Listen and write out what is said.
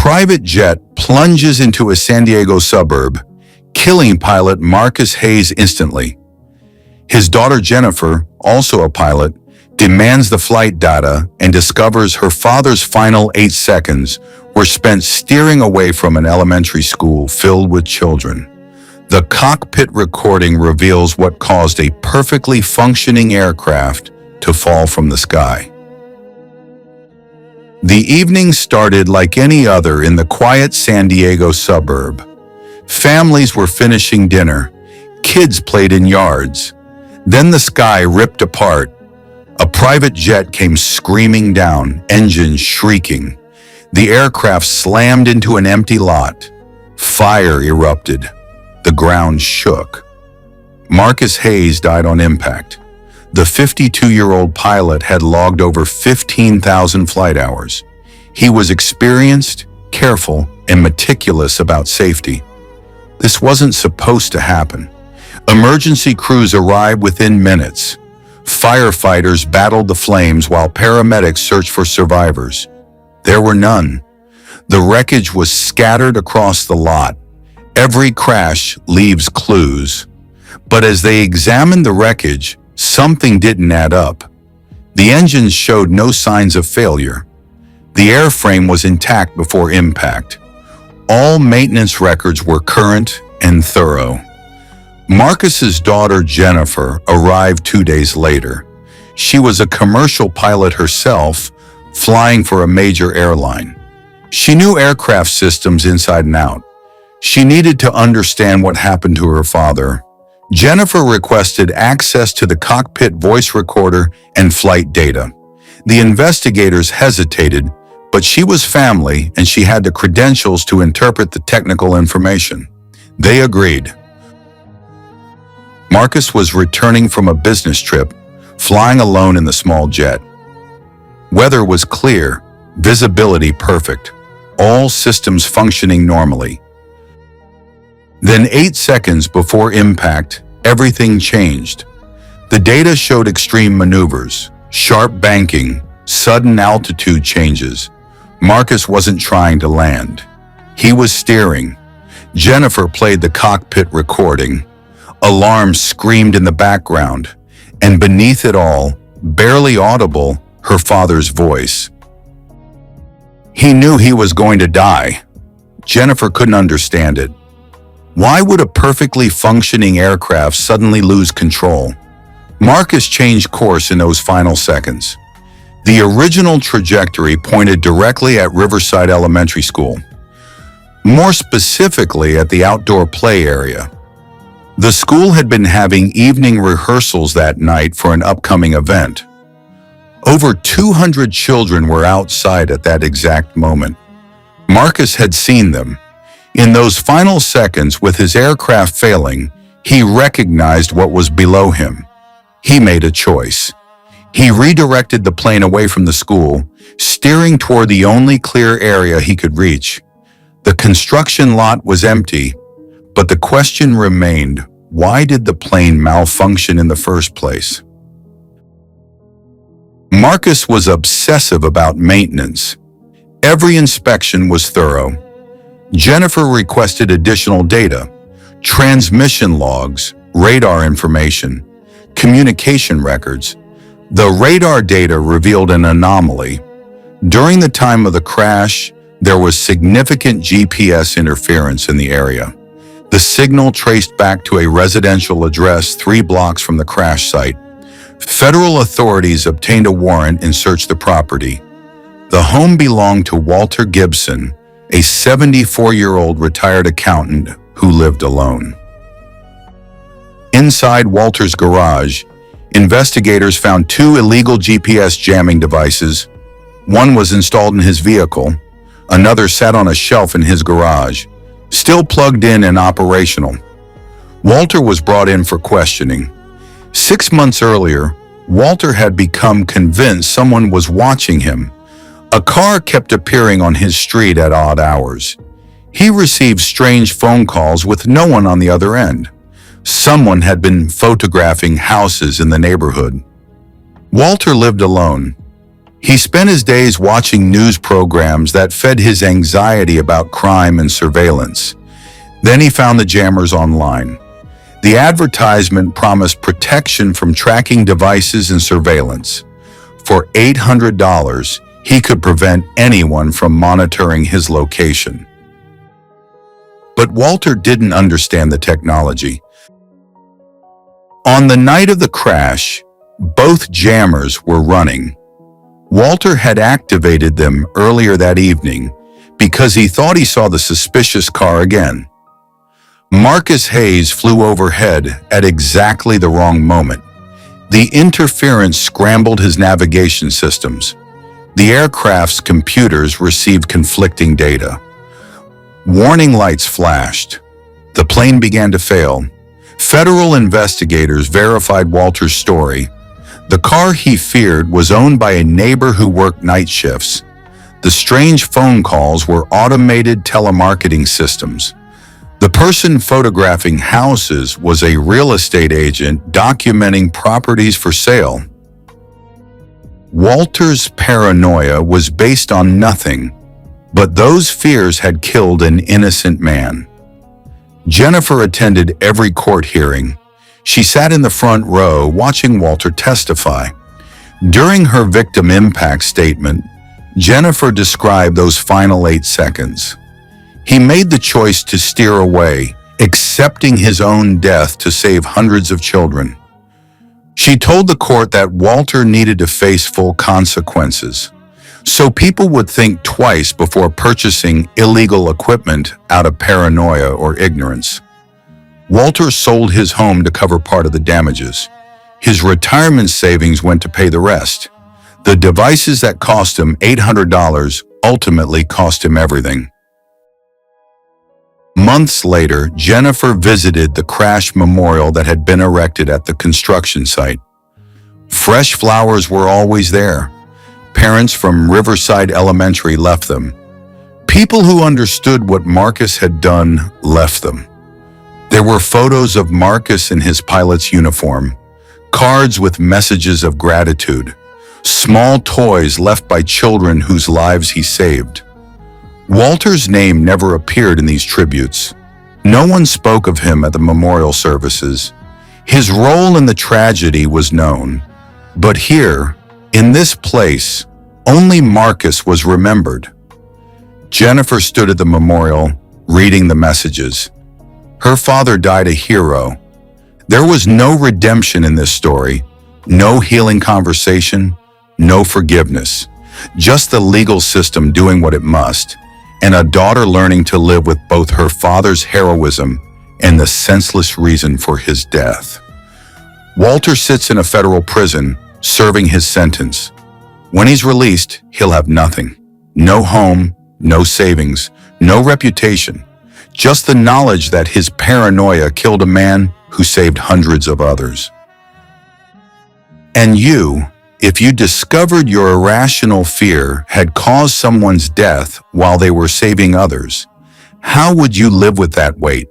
private jet plunges into a San Diego suburb, killing pilot Marcus Hayes instantly. His daughter Jennifer, also a pilot, demands the flight data and discovers her father's final 8 seconds were spent steering away from an elementary school filled with children. The cockpit recording reveals what caused a perfectly functioning aircraft to fall from the sky. The evening started like any other in the quiet San Diego suburb. Families were finishing dinner. Kids played in yards. Then the sky ripped apart. A private jet came screaming down, engines shrieking. The aircraft slammed into an empty lot. Fire erupted. The ground shook. Marcus Hayes died on impact. The 52-year-old pilot had logged over 15,000 flight hours. He was experienced, careful, and meticulous about safety. This wasn't supposed to happen. Emergency crews arrived within minutes. Firefighters battled the flames while paramedics searched for survivors. There were none. The wreckage was scattered across the lot. Every crash leaves clues. But as they examined the wreckage, something didn't add up. The engines showed no signs of failure. The airframe was intact before impact. All maintenance records were current and thorough. Marcus's daughter Jennifer arrived 2 days later. She was a commercial pilot herself, flying for a major airline. She knew aircraft systems inside and out. She needed to understand what happened to her father. Jennifer requested access to the cockpit voice recorder and flight data. The investigators hesitated, but she was family and she had the credentials to interpret the technical information. They agreed. Marcus was returning from a business trip, flying alone in the small jet. Weather was clear, visibility perfect, all systems functioning normally. Then 8 seconds before impact, everything changed. The data showed extreme maneuvers, sharp banking, sudden altitude changes. Marcus wasn't trying to land. He was steering. Jennifer played the cockpit recording. Alarms screamed in the background, and beneath it all, barely audible, her father's voice. He knew he was going to die. Jennifer couldn't understand it. Why would a perfectly functioning aircraft suddenly lose control? Marcus changed course in those final seconds. The original trajectory pointed directly at Riverside Elementary School, more specifically at the outdoor play area. The school had been having evening rehearsals that night for an upcoming event. Over 200 children were outside at that exact moment. Marcus had seen them. In those final seconds, with his aircraft failing, he recognized what was below him. He made a choice. He redirected the plane away from the school, steering toward the only clear area he could reach. The construction lot was empty, but the question remained, why did the plane malfunction in the first place? Marcus was obsessive about maintenance. Every inspection was thorough. Jennifer requested additional data, transmission logs, radar information, communication records. The radar data revealed an anomaly. During the time of the crash, there was significant GPS interference in the area. The signal traced back to a residential address 3 blocks from the crash site. Federal authorities obtained a warrant and searched the property. The home belonged to Walter Gibson, a 74-year-old retired accountant who lived alone. Inside Walter's garage, investigators found 2 illegal GPS jamming devices. One was installed in his vehicle. Another sat on a shelf in his garage, still plugged in and operational. Walter was brought in for questioning. 6 months earlier, Walter had become convinced someone was watching him. A car kept appearing on his street at odd hours. He received strange phone calls with no one on the other end. Someone had been photographing houses in the neighborhood. Walter lived alone. He spent his days watching news programs that fed his anxiety about crime and surveillance. Then he found the jammers online. The advertisement promised protection from tracking devices and surveillance. For $800, he could prevent anyone from monitoring his location. But Walter didn't understand the technology. On the night of the crash, both jammers were running. Walter had activated them earlier that evening because he thought he saw the suspicious car again. Marcus Hayes flew overhead at exactly the wrong moment. The interference scrambled his navigation systems. The aircraft's computers received conflicting data. Warning lights flashed. The plane began to fail. Federal investigators verified Walter's story. The car he feared was owned by a neighbor who worked night shifts. The strange phone calls were automated telemarketing systems. The person photographing houses was a real estate agent documenting properties for sale. Walter's paranoia was based on nothing, but those fears had killed an innocent man. Jennifer attended every court hearing. She sat in the front row watching Walter testify. During her victim impact statement, Jennifer described those final 8 seconds. He made the choice to steer away, accepting his own death to save hundreds of children. She told the court that Walter needed to face full consequences, so people would think twice before purchasing illegal equipment out of paranoia or ignorance. Walter sold his home to cover part of the damages. His retirement savings went to pay the rest. The devices that cost him $800 ultimately cost him everything. Months later, Jennifer visited the crash memorial that had been erected at the construction site. Fresh flowers were always there. Parents from Riverside Elementary left them. People who understood what Marcus had done left them. There were photos of Marcus in his pilot's uniform, cards with messages of gratitude, small toys left by children whose lives he saved. Walter's name never appeared in these tributes. No one spoke of him at the memorial services. His role in the tragedy was known. But here, in this place, only Marcus was remembered. Jennifer stood at the memorial, reading the messages. Her father died a hero. There was no redemption in this story, no healing conversation, no forgiveness, just the legal system doing what it must, and a daughter learning to live with both her father's heroism and the senseless reason for his death. Walter sits in a federal prison, serving his sentence. When he's released, he'll have nothing. No home, no savings, no reputation, just the knowledge that his paranoia killed a man who saved hundreds of others. And you, if you discovered your irrational fear had caused someone's death while they were saving others, how would you live with that weight?